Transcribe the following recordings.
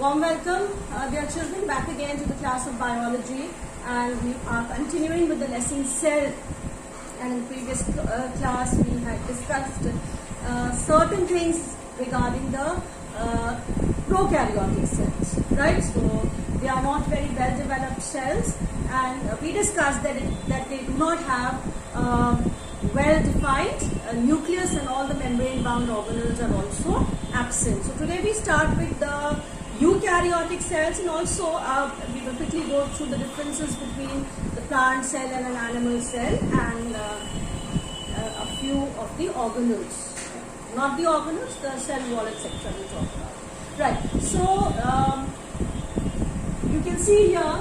Warm welcome, dear children, back again to the class of biology, and we are continuing with the lesson cell. And in the previous class we had discussed certain things regarding the prokaryotic cells, right? So they are not very well developed cells, and we discussed that they do not have well defined nucleus, and all the membrane bound organelles are also absent. So today we start with the eukaryotic cells, and also we will quickly go through the differences between the plant cell and an animal cell, and a few of the organelles, not the organelles, the cell wall, etc. we talk about. Right, so you can see here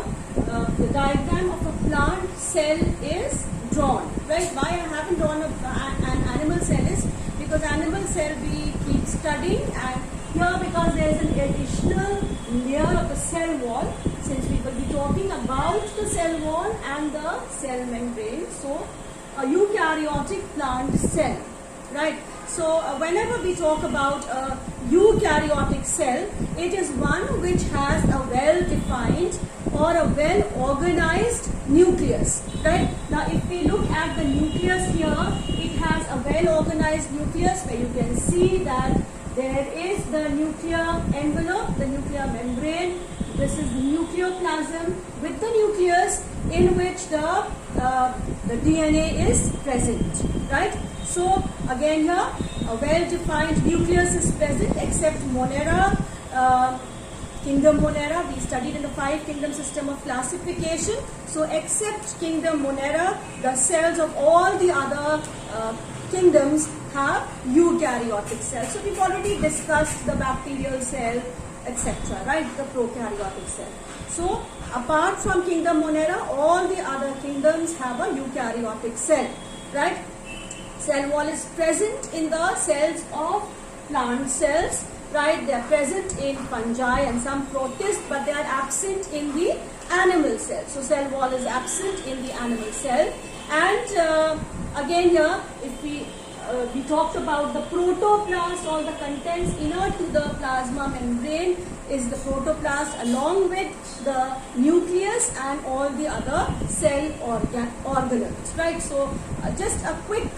the diagram of a plant cell is drawn, right? Why I haven't drawn an animal cell is because animal cell we keep studying, and here because there is an additional layer of the cell wall, since we will be talking about the cell wall and the cell membrane. So a eukaryotic plant cell, right? So whenever we talk about a eukaryotic cell, it is one which has a well-defined or a well-organized nucleus, right? Now if we look at the nucleus here, it has a well-organized nucleus where you can see that there is the nuclear envelope, the nuclear membrane. This is the nucleoplasm with the nucleus in which the DNA is present, right? So again here, a well-defined nucleus is present except Monera, kingdom Monera. We studied in the 5 kingdom system of classification. So except kingdom Monera, the cells of all the other kingdoms have eukaryotic cells. So we've already discussed the bacterial cell, etc., right? The prokaryotic cell. So apart from kingdom Monera, all the other kingdoms have a eukaryotic cell, right? Cell wall is present in the cells of plant cells, right? They are present in fungi and some protists, but they are absent in the animal cell. So cell wall is absent in the animal cell. And again here, if we talked about the protoplast, or the contents inner to the plasma membrane is the protoplast along with the nucleus and all the other cell organelles, right? So just a quick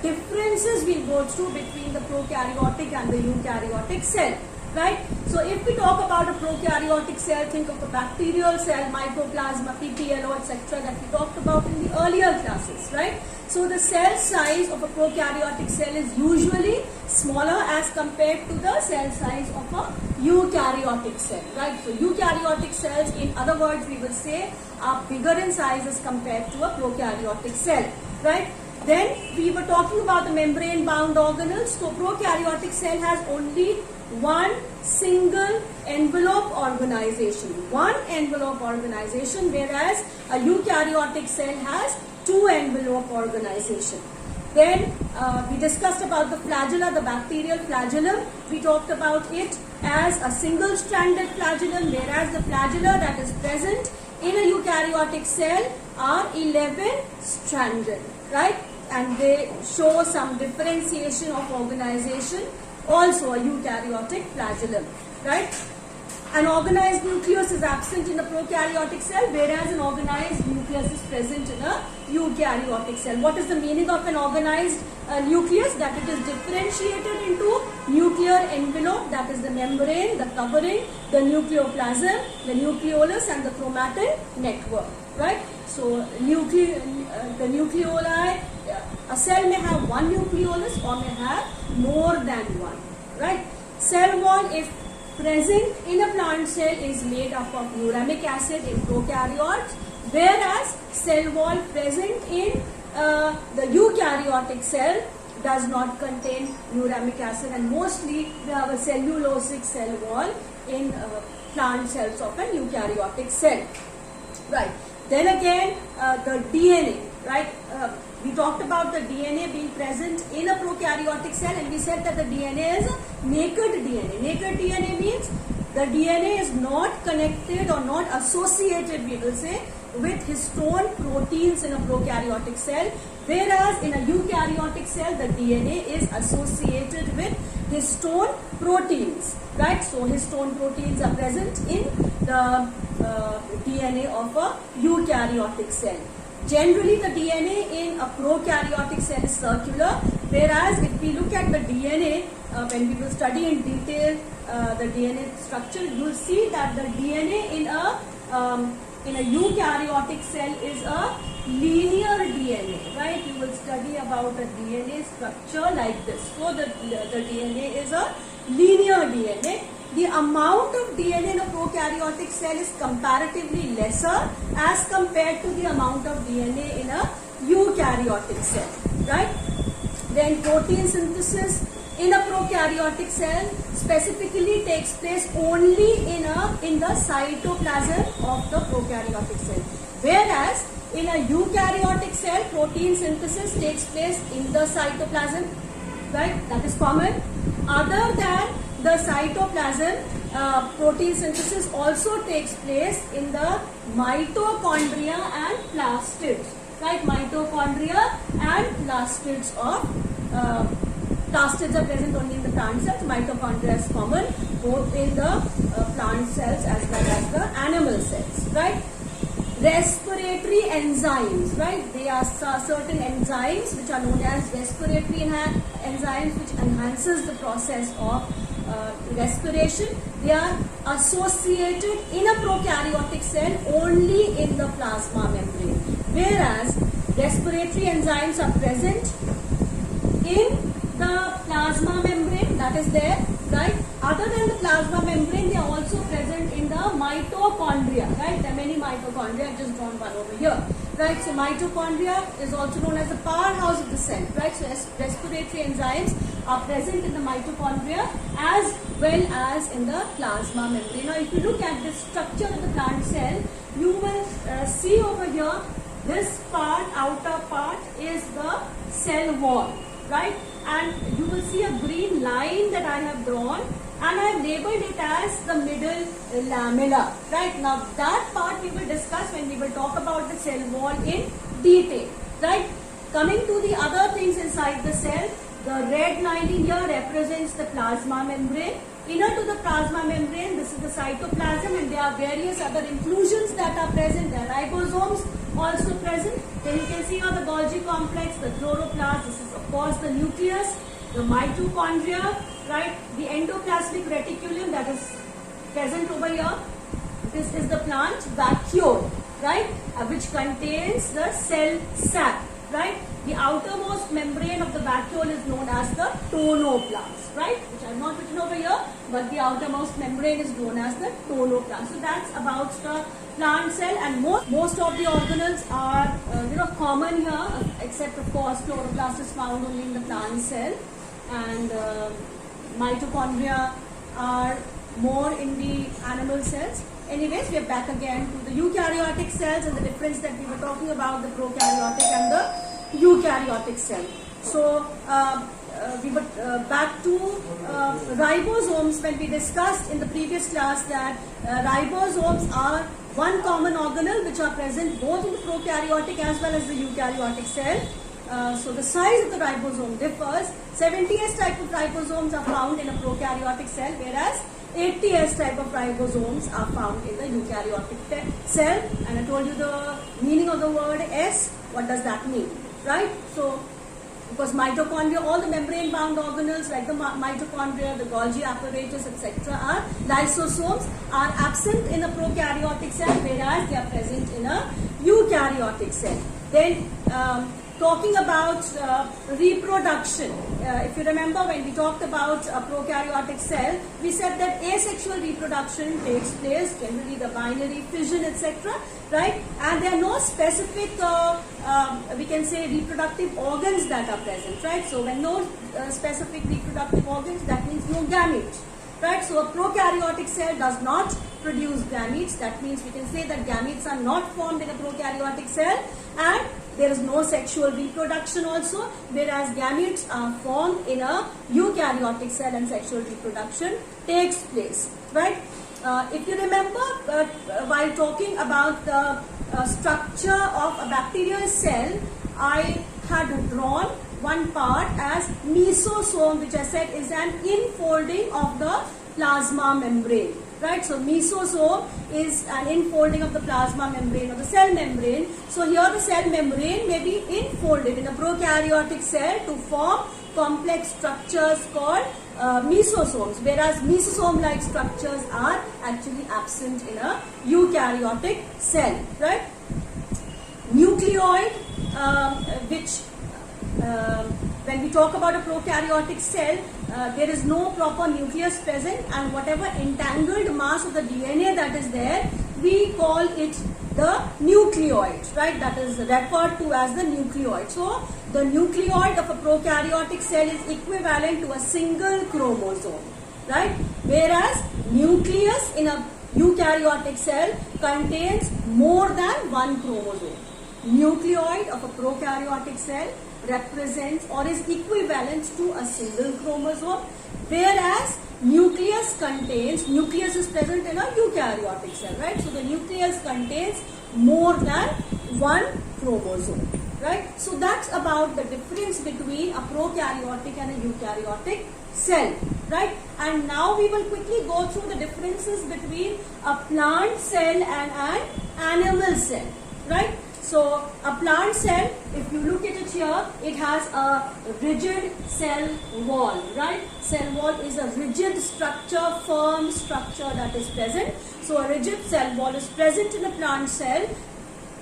differences we'll go through between the prokaryotic and the eukaryotic cell, right? So if we talk about a prokaryotic cell, think of a bacterial cell, mycoplasma, PPLO, etc. that we talked about in the earlier classes, right? So the cell size of a prokaryotic cell is usually smaller as compared to the cell size of a eukaryotic cell, right? So eukaryotic cells, in other words, we will say are bigger in size as compared to a prokaryotic cell, right? Then we were talking about the membrane bound organelles. So prokaryotic cell has only one single envelope organization, whereas a eukaryotic cell has 2 envelope organization. Then we discussed about the flagella, the bacterial flagellum. We talked about it as a single stranded flagellum, whereas the flagella that is present in a eukaryotic cell are 11 stranded, right? And they show some differentiation of organization, also a eukaryotic flagellum, right? An organized nucleus is absent in a prokaryotic cell, whereas an organized nucleus is present in a eukaryotic cell. What is the meaning of an organized nucleus? That it is differentiated into nuclear envelope, that is the membrane, the covering, the nucleoplasm, the nucleolus, and the chromatin network, right? So the nucleoli, a cell may have one nucleolus or may have more than one, right? Cell wall, if present in a plant cell, is made up of uramic acid in prokaryotes, whereas cell wall present in the eukaryotic cell does not contain uramic acid, and mostly we have a cellulosic cell wall in plant cells of an eukaryotic cell, right? Then again, the DNA, right? We talked about the DNA being present in a prokaryotic cell, and we said that the DNA is a naked DNA. Naked DNA means the DNA is not connected or not associated, we will say, with histone proteins in a prokaryotic cell, whereas in a eukaryotic cell the DNA is associated with histone proteins, right? So histone proteins are present in the DNA of a eukaryotic cell. Generally the DNA in a prokaryotic cell is circular, whereas if we look at the DNA, when we will study in detail the DNA structure, you will see that the DNA in a eukaryotic cell is a linear DNA, right? You will study about a DNA structure like this. So the DNA is a linear DNA. The amount of DNA in a prokaryotic cell is comparatively lesser as compared to the amount of DNA in a eukaryotic cell, right? Then protein synthesis in a prokaryotic cell specifically takes place only in the cytoplasm of the prokaryotic cell, whereas in a eukaryotic cell protein synthesis takes place in the cytoplasm, right? That is common. Other than the cytoplasm, protein synthesis also takes place in the mitochondria and plastids, right? Mitochondria and plastids of plastids are present only in the plant cells. Mitochondria is common both in the plant cells as well as the animal cells, right? Respiratory enzymes, right? They are certain enzymes which are known as respiratory enzymes, which enhances the process of respiration. They are associated in a prokaryotic cell only in the plasma membrane, whereas respiratory enzymes are present in the plasma membrane, that is there, right? Other than the plasma membrane, they are also present in the mitochondria, right? There are many mitochondria. I've just drawn one over here, right? So mitochondria is also known as the powerhouse of the cell, right? So respiratory enzymes are present in the mitochondria as well as in the plasma membrane. Now, if you look at the structure of the plant cell, you will see over here, this part, outer part, is the cell wall, right? And you will see a green line that I have drawn, and I have labeled it as the middle lamella, right? Now that part we will discuss when we will talk about the cell wall in detail, right? Coming to the other things inside the cell, the red lining here represents the plasma membrane. Inner to the plasma membrane, this is the cytoplasm, and there are various other inclusions that are present. There are ribosomes also present. Then you can see here the Golgi complex, the chloroplast, this is of course the nucleus, the mitochondria, right? The endoplasmic reticulum that is present over here. This is the plant vacuole, right? Which contains the cell sap, right? The outermost membrane of the vacuole is known as the tonoplast, right? Which I have not written over here, but the outermost membrane is known as the tonoplast. So that's about the plant cell, and most of the organelles are common here, except of course chloroplast is found only in the plant cell, and mitochondria are more in the animal cells. Anyways, we are back again to the eukaryotic cells and the difference that we were talking about, the prokaryotic and the eukaryotic cell. So we were back to ribosomes when we discussed in the previous class that ribosomes are one common organelle which are present both in the prokaryotic as well as the eukaryotic cell. So the size of the ribosome differs. 70S type of ribosomes are found in a prokaryotic cell, whereas 80S type of ribosomes are found in the eukaryotic cell. And I told you the meaning of the word S. What does that mean, right? So because mitochondria, all the membrane bound organelles like the mitochondria, the Golgi apparatus, etc. are lysosomes, are absent in a prokaryotic cell, whereas they are present in a eukaryotic cell. Then talking about reproduction, if you remember when we talked about a prokaryotic cell, we said that asexual reproduction takes place, generally the binary fission, etc. Right? And there are no specific, we can say, reproductive organs that are present, right? So when no specific reproductive organs, that means no gametes, right? So a prokaryotic cell does not produce gametes. That means we can say that gametes are not formed in a prokaryotic cell, and there is no sexual reproduction also, whereas gametes are formed in a eukaryotic cell and sexual reproduction takes place, right? If you remember, while talking about the structure of a bacterial cell, I had drawn one part as mesosome, which I said is an infolding of the plasma membrane. Right, so mesosome is an infolding of the plasma membrane or the cell membrane. So here the cell membrane may be infolded in a prokaryotic cell to form complex structures called mesosomes, whereas mesosome-like structures are actually absent in a eukaryotic cell. Right, nucleoid, which when we talk about a prokaryotic cell, there is no proper nucleus present, and whatever entangled mass of the DNA that is there, we call it the nucleoid, right? That is referred to as the nucleoid. So the nucleoid of a prokaryotic cell is equivalent to a single chromosome, right? Whereas nucleus in a eukaryotic cell contains more than one chromosome. Nucleoid of a prokaryotic cell represents or is equivalent to a single chromosome, whereas nucleus is present in a eukaryotic cell, right? So the nucleus contains more than one chromosome, right? So that's about the difference between a prokaryotic and a eukaryotic cell, right? And now we will quickly go through the differences between a plant cell and an animal cell, right? So a plant cell, if you look at it here, it has a rigid cell wall, right? Cell wall is a rigid structure, firm structure that is present. So a rigid cell wall is present in a plant cell.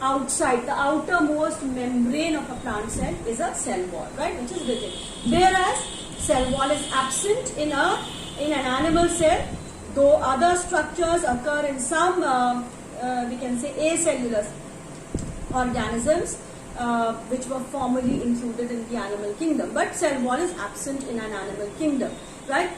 Outside, the outermost membrane of a plant cell is a cell wall, right? Which is rigid. Whereas cell wall is absent in an animal cell, though other structures occur in some, we can say, acellular organisms which were formerly included in the animal kingdom, but cell wall is absent in an animal kingdom, right?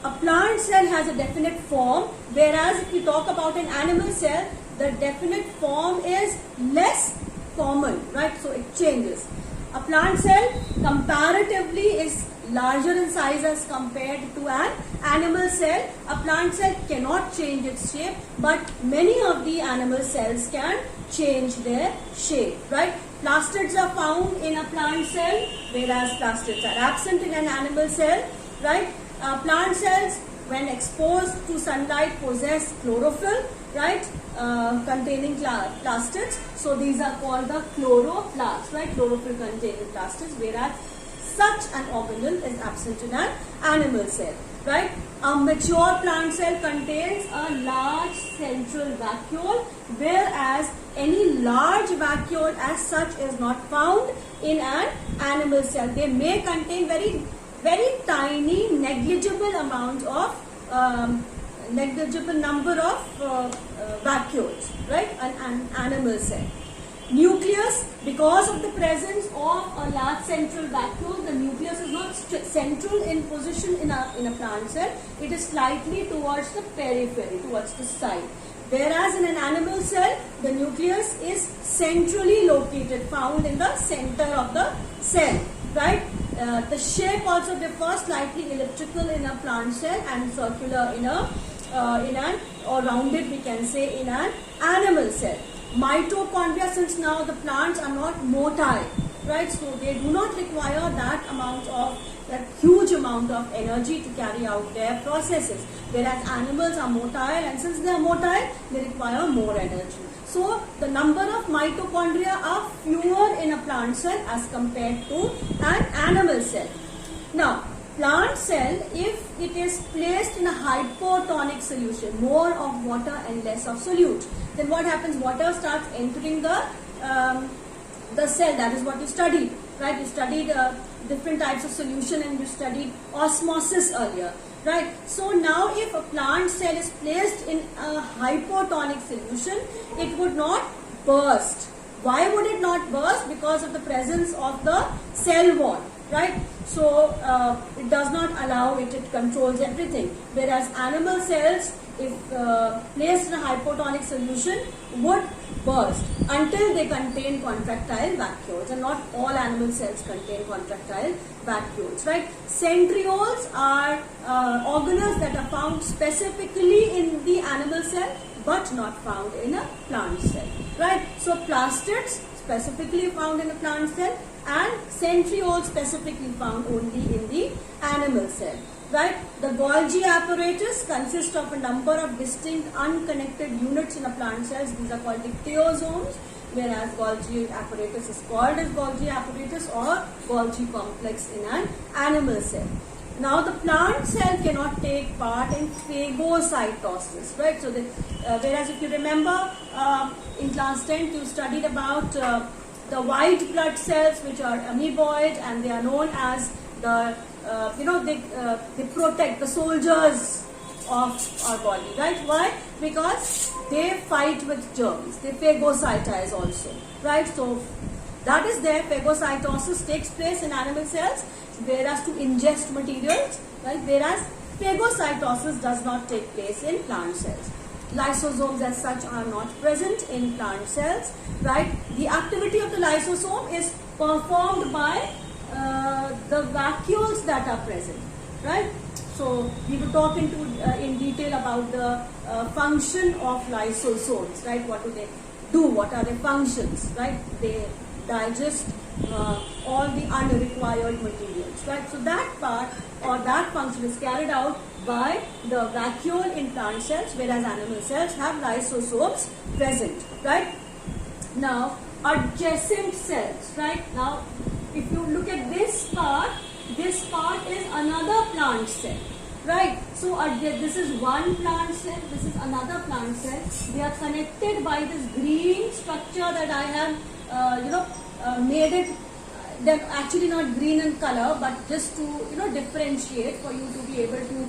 A plant cell has a definite form, whereas if we talk about an animal cell, the definite form is less common, right? So it changes. A plant cell comparatively is larger in size as compared to an animal cell. A plant cell cannot change its shape, but many of the animal cells can change their shape, right? Plastids are found in a plant cell, whereas plastids are absent in an animal cell, right? Plant cells, when exposed to sunlight, possess chlorophyll, right? Containing plastids. So these are called the chloroplasts, right? Chlorophyll containing plastids, whereas such an organelle is absent in an animal cell, right? A mature plant cell contains a large central vacuole, whereas any large vacuole as such is not found in an animal cell. They may contain very, very tiny, negligible amount of negligible number of vacuoles, right? An animal cell. Nucleus, because of the presence of a large central vacuole, the nucleus is not central in position in a plant cell. It is slightly towards the periphery, towards the side. Whereas in an animal cell, the nucleus is centrally located, found in the center of the cell, right? The shape also differs, slightly elliptical in a plant cell and circular in an or rounded, we can say, in an animal cell. Mitochondria, since now the plants are not motile, right? So they do not require that huge amount of energy to carry out their processes. Whereas animals are motile, and since they are motile, they require more energy. So the number of mitochondria are fewer in a plant cell as compared to an animal cell. Now, plant cell, if it is placed in a hypotonic solution, more of water and less of solute, then what happens? Water starts entering the cell. That is what you studied, right? You studied different types of solution, and you studied osmosis earlier, right? So now if a plant cell is placed in a hypotonic solution, it would not burst. Why would it not burst? Because of the presence of the cell wall. right? So it does not allow it, it controls everything. Whereas animal cells, if placed in a hypotonic solution, would burst until they contain contractile vacuoles, and not all animal cells contain contractile vacuoles, right? Centrioles are organelles that are found specifically in the animal cell but not found in a plant cell, right? So plastids specifically found in a plant cell, and centrioles specifically found only in the animal cell, right? The Golgi apparatus consists of a number of distinct unconnected units in a plant cells. These are called dictyosomes, whereas Golgi apparatus is called as Golgi apparatus or Golgi complex in an animal cell. Now the plant cell cannot take part in phagocytosis, right? So whereas if you remember in class 10th you studied about the white blood cells, which are amoeboid, and they are known as the they protect the soldiers of our body, right? Why? Because they fight with germs, they phagocytize also, right? So that is there. Phagocytosis takes place in animal cells, whereas to ingest materials, right? Whereas phagocytosis does not take place in plant cells. Lysosomes as such are not present in plant cells, right? The activity of the lysosome is performed by the vacuoles that are present, right? So we will talk in detail about the function of lysosomes, right? What do they do? What are their functions, right? They digest all the unrequired materials, right? So that part or that function is carried out by the vacuole in plant cells, whereas animal cells have lysosomes present, right? Now adjacent cells, right? Now if you look at this part is another plant cell, right? So this is one plant cell, this is another plant cell. They are connected by this green structure that I have made it. They're actually not green in color, but just to differentiate for you to be able to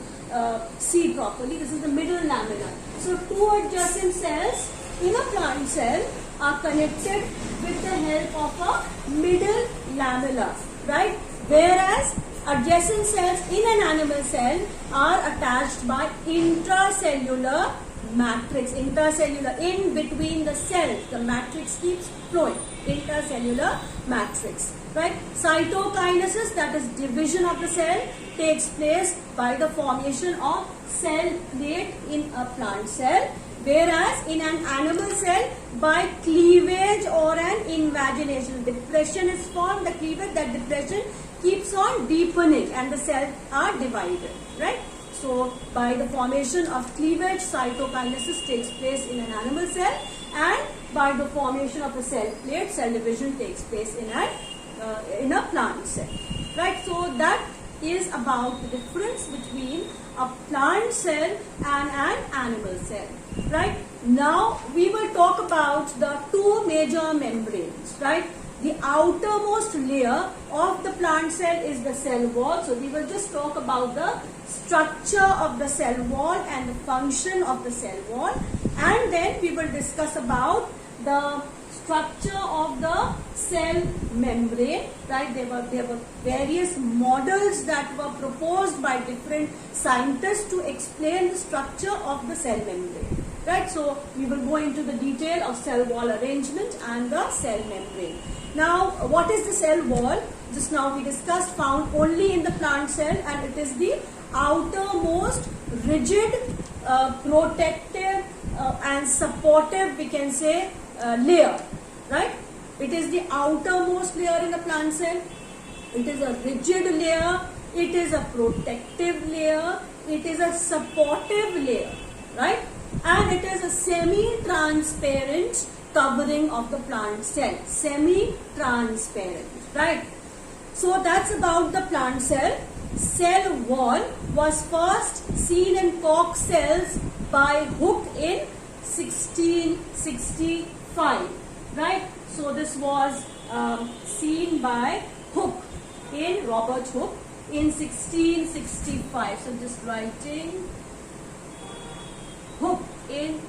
see properly. This is the middle lamina. So two adjacent cells in a plant cell are connected with the help of a middle lamella, right? Whereas adjacent cells in an animal cell are attached by intracellular matrix. Intercellular, in between the cells, the matrix keeps flowing. Intercellular matrix, right? Cytokinesis, that is division of the cell, takes place by the formation of cell plate in a plant cell, whereas in an animal cell by cleavage or an invagination. Depression is formed, the cleavage, that depression keeps on deepening and the cells are divided, right? So by the formation of cleavage, cytokinesis takes place in an animal cell, and by the formation of a cell plate, cell division takes place in a plant cell, right? So that is about the difference between a plant cell and an animal cell, right? Now we will talk about the two major membranes, right? The outermost layer of the plant cell is the cell wall. So we will just talk about the structure of the cell wall and the function of the cell wall, and then we will discuss about the structure of the cell membrane, right? There were various models that were proposed by different scientists to explain the structure of the cell membrane, right? So we will go into the detail of cell wall arrangement and the cell membrane. Now what is the cell wall? Just now we discussed, found only in the plant cell, and it is the outermost rigid, protective and supportive, we can say, layer, right? It is the outermost layer in the plant cell. It is a rigid layer, it is a protective layer, it is a supportive layer, right? And it is a semi-transparent covering of the plant cell. Semi-transparent, right? So that's about the plant cell. Cell wall was first seen in Koch cells by Hooke in 1665, right? So this was seen by Hooke, in Robert Hooke in 1665. So just writing Hooke in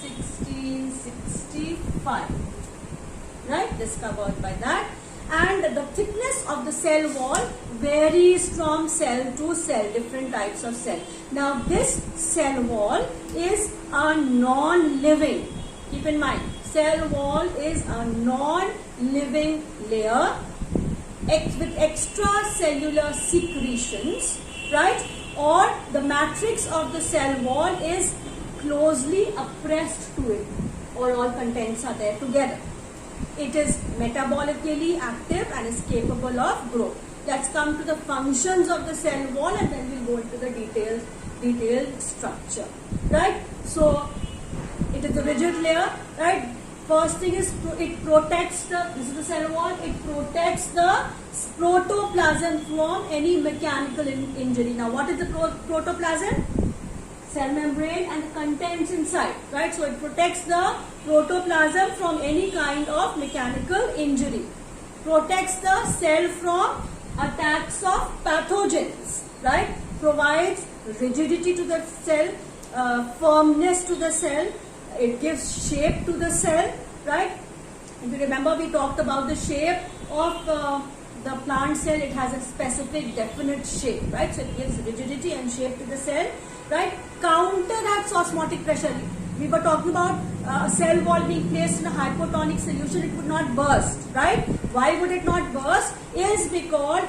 1665, right? Discovered by that. and the thickness of the cell wall varies from cell to cell, different types of cell. Now this cell wall is a non-living, keep in mind, cell wall is a non-living layer with extracellular secretions, right? Or the matrix of the cell wall is closely pressed to it, or all contents are there together. It is metabolically active and is capable of growth. Let's come to the functions of the cell wall, and then we'll go into the detailed structure, right? So it is a rigid layer, right? First thing is it protects this is the cell wall, it protects the protoplasm from any mechanical injury. Now what is the protoplasm? Cell membrane and the contents inside, right? So it protects the protoplasm from any kind of mechanical injury, protects the cell from attacks of pathogens, right? Provides rigidity to the cell, firmness to the cell. It gives shape to the cell, right? If you remember, we talked about the shape of the plant cell. It has a specific definite shape, right? So it gives rigidity and shape to the cell, right? Counteracts osmotic pressure. We were talking about a cell wall being placed in a hypotonic solution, it would not burst, right? Why would it not burst? Is because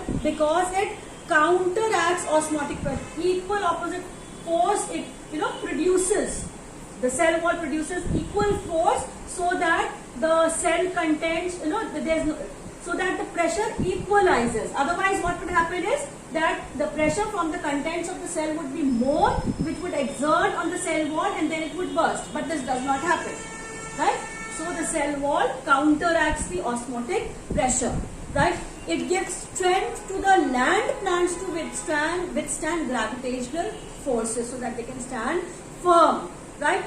it counteracts osmotic pressure. Equal opposite force it produces. The cell wall produces equal force so that the cell contents, so that the pressure equalizes. Otherwise, what would happen is that the pressure from the contents of the cell would be more, which would exert on the cell wall, and then it would burst. But this does not happen, right? So the cell wall counteracts the osmotic pressure, right? It gives strength to the land plants to withstand gravitational forces, so that they can stand firm, right?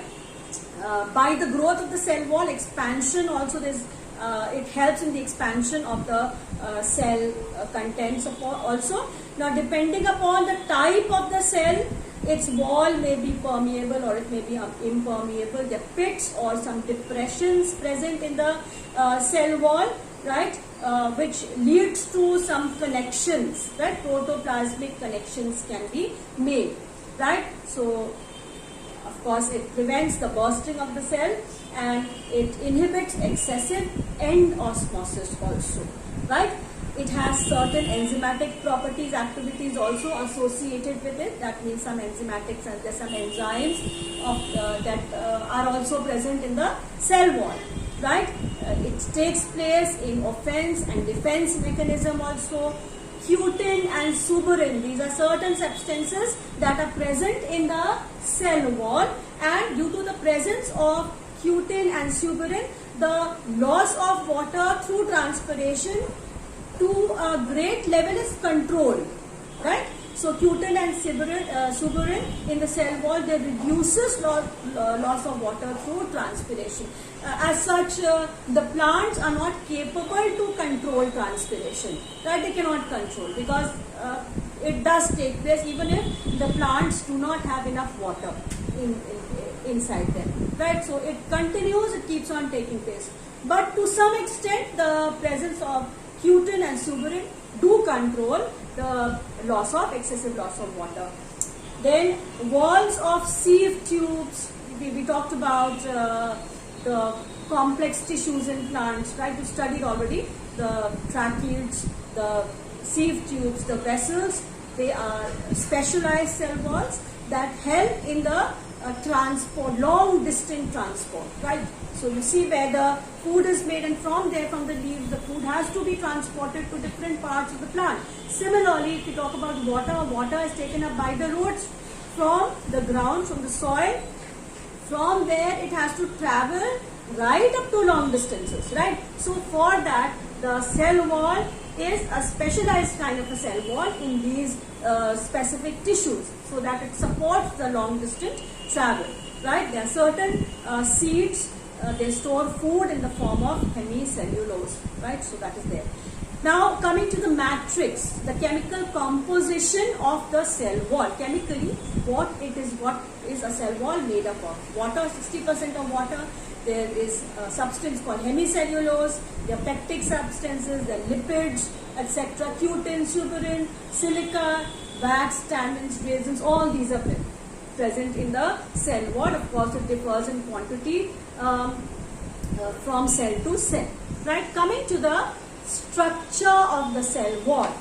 By the growth of the cell wall, expansion also it helps in the expansion of the cell contents also. Now, depending upon the type of the cell, its wall may be permeable or it may be impermeable. There are pits or some depressions present in the cell wall, right? Which leads to some connections, right? Protoplasmic connections can be made, right? So, of course, it prevents the bursting of the cell and it inhibits excessive end osmosis also, right? It has certain enzymatic properties, activities also associated with it. That means some enzymatics and there's some enzymes that are also present in the cell wall, right? It takes place in offense and defense mechanism also. Cutin and suberin, these are certain substances that are present in the cell wall, and due to the presence of cutin and suberin, the loss of water through transpiration to a great level is controlled, right? So cutin and suberin in the cell wall, they reduces loss of water through transpiration. As such, the plants are not capable to control transpiration, right? They cannot control because it does take place even if the plants do not have enough water inside them, right? So it continues, it keeps on taking place. But to some extent, the presence of cutin and suberin do control the excessive loss of water. Then walls of sieve tubes, we talked about the complex tissues in plants, right? We studied already the tracheates, the sieve tubes, the vessels. They are specialized cell walls that help in the transport, long distance transport, right? So you see where the food is made, and from there, from the leaves, the food has to be transported to different parts of the plant. Similarly, if you talk about water is taken up by the roots from the ground, from the soil. From there, it has to travel right up to long distances, right? So for that, the cell wall is a specialized kind of a cell wall in these specific tissues, so that it supports the long distance travel, right? There are certain seeds, they store food in the form of hemicellulose, right? So that is there. Now coming to the matrix, the chemical composition of the cell wall. Chemically, what is a cell wall made up of? Water, 60% of water. There is a substance called hemicellulose. There are peptic substances, there are lipids, etc. Cutin, suberin, silica, wax, tannins, resins. All these are present in the cell wall. Of course, it differs in quantity from cell to cell. Right. Coming to the structure of the cell wall.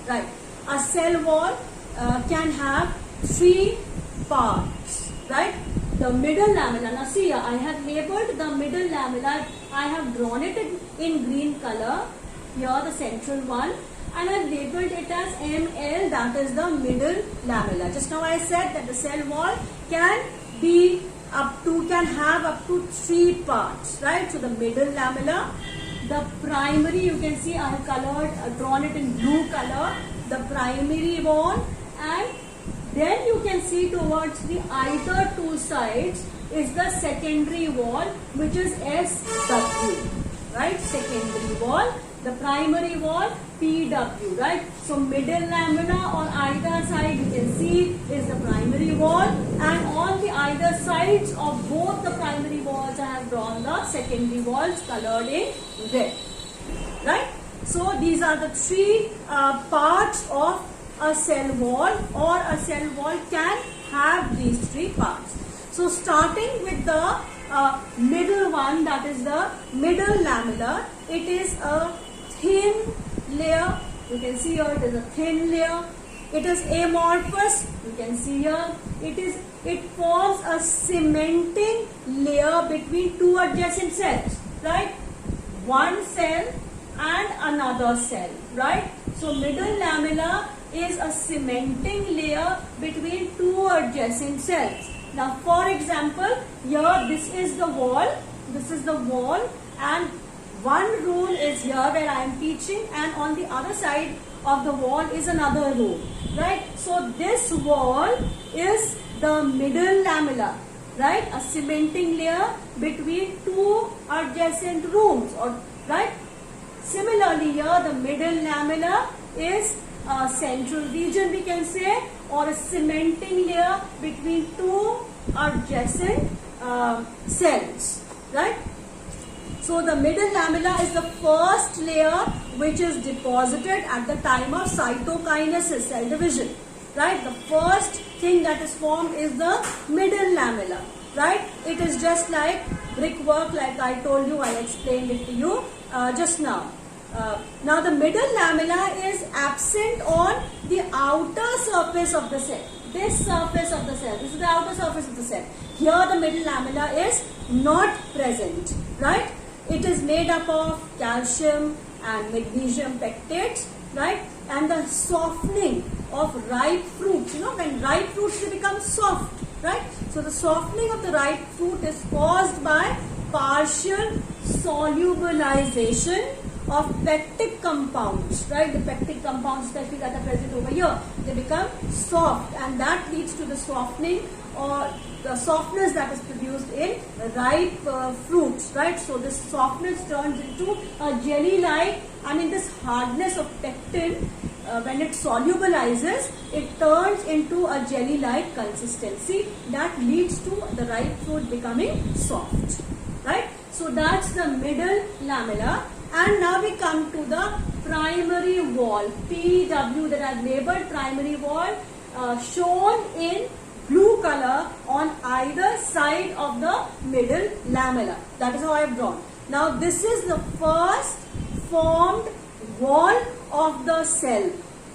Right. A cell wall can have 3 parts. Right. The middle lamella. Now see here, I have labeled the middle lamella. I have drawn it in green color. Here the central one. And I have labeled it as ML, that is the middle lamella. Just now I said that the cell wall can have up to 3 parts, right? So the middle lamella, the primary, you can see I have drawn it in blue color, the primary wall, and then you can see towards the either 2 sides is the secondary wall, which is SW, right? Secondary wall. The primary wall, PW, right? So middle lamella on either side you can see is the primary wall, and on the either sides of both the primary walls I have drawn the secondary walls colored in red, right? So these are the 3 parts of a cell wall, or a cell wall can have these 3 parts. So starting with the middle one, that is the middle lamella, it is a thin layer. You can see here it is a thin layer. It is amorphous. You can see here it forms a cementing layer between 2 adjacent cells, right? One cell and another cell, right? So middle lamella is a cementing layer between 2 adjacent cells. Now for example, here this is the wall, and one room is here where I am teaching, and on the other side of the wall is another room, right? So this wall is the middle lamella, right? A cementing layer between 2 adjacent rooms, or right? Similarly here the middle lamella is a central region, we can say, or a cementing layer between 2 adjacent cells, right? So the middle lamella is the first layer which is deposited at the time of cytokinesis, cell division, right? The first thing that is formed is the middle lamella, right? It is just like brickwork, like I told you, I explained it to you just now. Now the middle lamella is absent on the outer surface of the cell. This surface of the cell, this is the outer surface of the cell. Here the middle lamella is not present, right? It is made up of calcium and magnesium pectates, right? And the softening of ripe fruits, when ripe fruits they become soft, right? So the softening of the ripe fruit is caused by partial solubilization of pectic compounds, right? The pectic compounds especially that are present over here, they become soft, and that leads to the softening or the softness that is produced in ripe fruits, right? So this softness turns into a jelly-like, and in this hardness of pectin, when it solubilizes, it turns into a jelly-like consistency that leads to the ripe fruit becoming soft, right? So that's the middle lamella. And now we come to the primary wall, PW, that I've labeled primary wall, shown in blue color on either side of the middle lamella. That is how I have drawn. Now this is the first formed wall of the cell,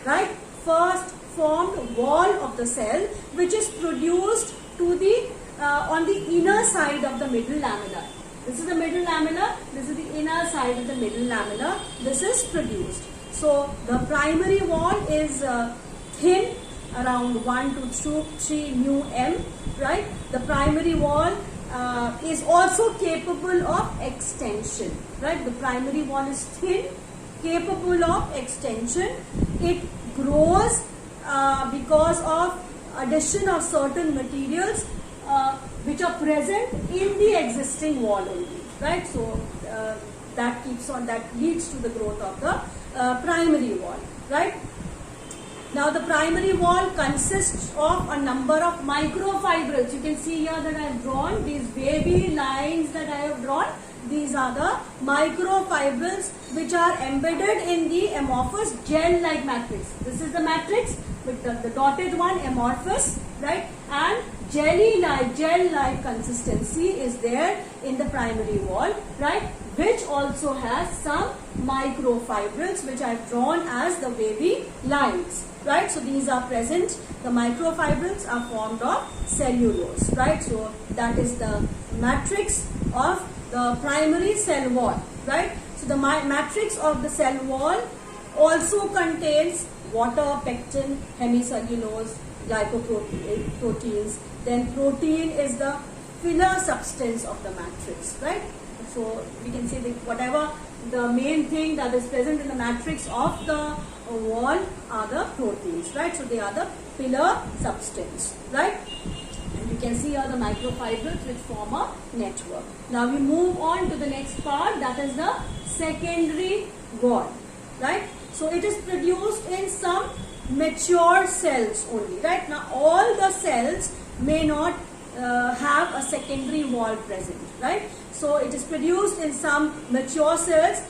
right? First formed wall of the cell, which is produced to the on the inner side of the middle lamella. This is the middle lamella, this is the inner side of the middle lamella. This is produced. So the primary wall is thin, around 1 to 3 μm, right? The primary wall is also capable of extension, right? The primary wall is thin, capable of extension. It grows because of addition of certain materials which are present in the existing wall only, right? So that leads to the growth of the primary wall, right? Now the primary wall consists of a number of microfibrils. You can see here that I have drawn these wavy lines that I have drawn. These are the microfibrils which are embedded in the amorphous gel-like matrix. This is the matrix with the dotted one, amorphous, right? And jelly-like, gel-like consistency is there in the primary wall, right? Which also has some microfibrils which I have drawn as the wavy lines, right? So these are present. The microfibrils are formed of cellulose, right? So that is the matrix of the primary cell wall, right? So the matrix of the cell wall also contains water, pectin, hemicellulose, glycoproteins. Then protein is the filler substance of the matrix, right? So we can say that whatever the main thing that is present in the matrix of the wall are the proteins, right? So they are the filler substance, right? And you can see here the microfibrils which form a network. Now we move on to the next part, that is the secondary wall, right? So it is produced in some mature cells only, right? Now all the cells may not have a secondary wall present, right? So it is produced in some mature cells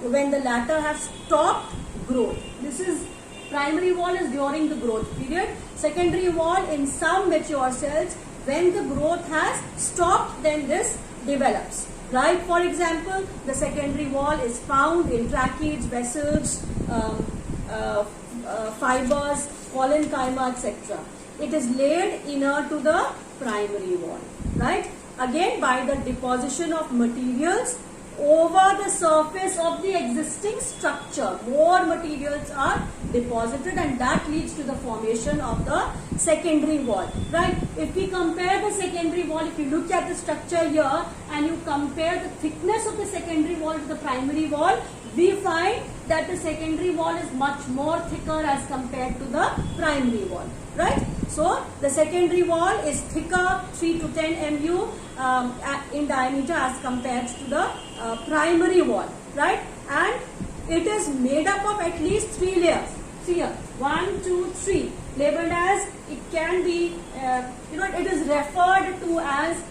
when the latter have stopped growth. This is primary wall is during the growth period. Secondary wall in some mature cells, when the growth has stopped, then this develops. Right? For example, the secondary wall is found in tracheids, vessels, fibers, collenchyma, etc. It is laid inner to the primary wall. Right? Again, by the deposition of materials over the surface of the existing structure, more materials are deposited, and that leads to the formation of the secondary wall, right? If we compare the secondary wall, if you look at the structure here and you compare the thickness of the secondary wall to the primary wall, we find that the secondary wall is much more thicker as compared to the primary wall, right? So the secondary wall is thicker, 3 to 10 mu in diameter as compared to the primary wall, right? And it is made up of at least 3 layers. See here, 1, 2, 3, labeled as, it can be, it is referred to as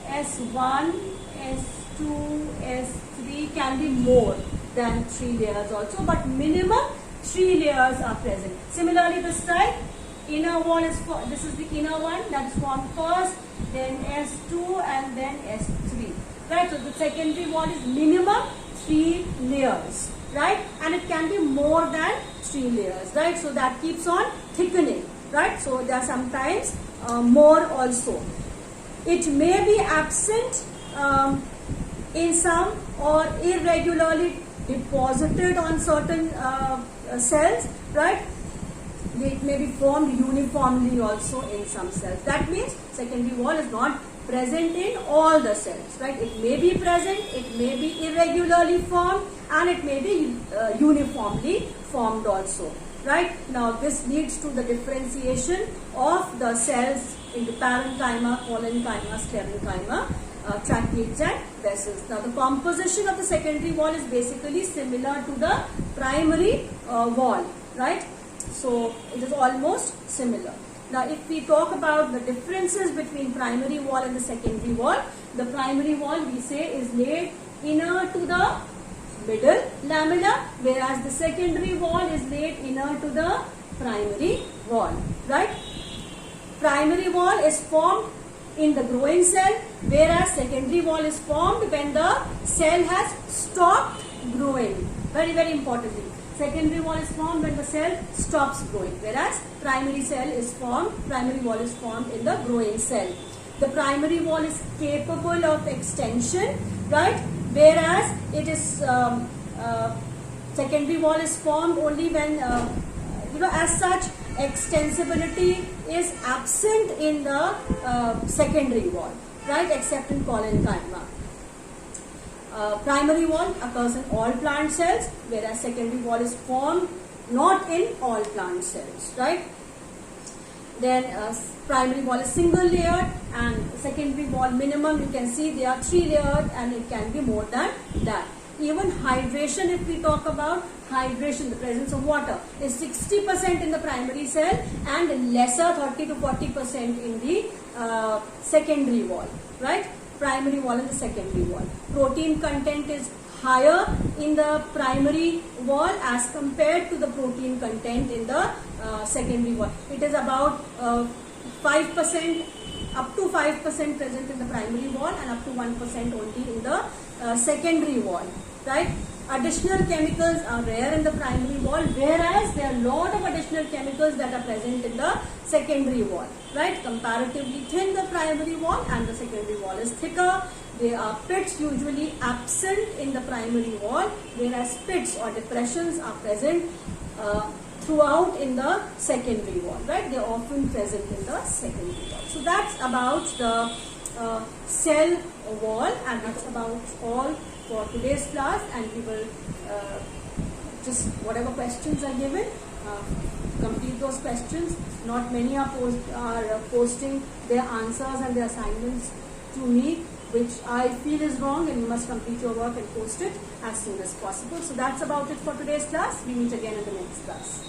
S1, S2, S3, can be more than 3 layers also, but minimum 3 layers are present. Similarly, this side, inner wall is, this is the inner one that's formed first, then S2 and then S3, right? So the secondary wall is minimum 3 layers, right? And it can be more than 3 layers, right? So that keeps on thickening, right? So there are sometimes more also. It may be absent in some or irregularly deposited on certain cells, right? It may be formed uniformly also in some cells. That means secondary wall is not present in all the cells, right? It may be present, it may be irregularly formed, and it may be uniformly formed also, right? Now this leads to the differentiation of the cells into parenchyma, collenchyma, sclerenchyma, tracheids and vessels. Now the composition of the secondary wall is basically similar to the primary wall, right? So it is almost similar. Now if we talk about the differences between primary wall and the secondary wall, the primary wall we say is laid inner to the middle lamella, whereas the secondary wall is laid inner to the primary wall, right? Primary wall is formed in the growing cell, whereas secondary wall is formed when the cell has stopped growing. Very, very importantly. Secondary wall is formed when the cell stops growing, whereas primary wall is formed in the growing cell. The primary wall is capable of extension, right? Whereas it is secondary wall is formed only when as such extensibility is absent in the secondary wall, right? Except in collenchyma. Primary wall occurs in all plant cells, whereas secondary wall is formed not in all plant cells, right? Then primary wall is single layered, and secondary wall minimum, you can see they are 3 layered, and it can be more than that. Even hydration, if we talk about hydration, the presence of water is 60% in the primary cell and lesser 30 to 40% in the secondary wall, right? Primary wall and the secondary wall. Protein content is higher in the primary wall as compared to the protein content in the secondary wall. It is about 5%, up to 5% present in the primary wall and up to 1% only in the secondary wall, right? Additional chemicals are rare in the primary wall, whereas there are a lot of additional chemicals that are present in the secondary wall, right? Comparatively thin the primary wall and the secondary wall is thicker. There are pits usually absent in the primary wall, whereas pits or depressions are present throughout in the secondary wall, right? They are often present in the secondary wall. So that's about the cell wall, and that's about all for today's class. And we will just whatever questions are given, complete those questions. Not many are posting their answers and their assignments to me, which I feel is wrong, and you must complete your work and post it as soon as possible. So that's about it for today's class. We meet again in the next class.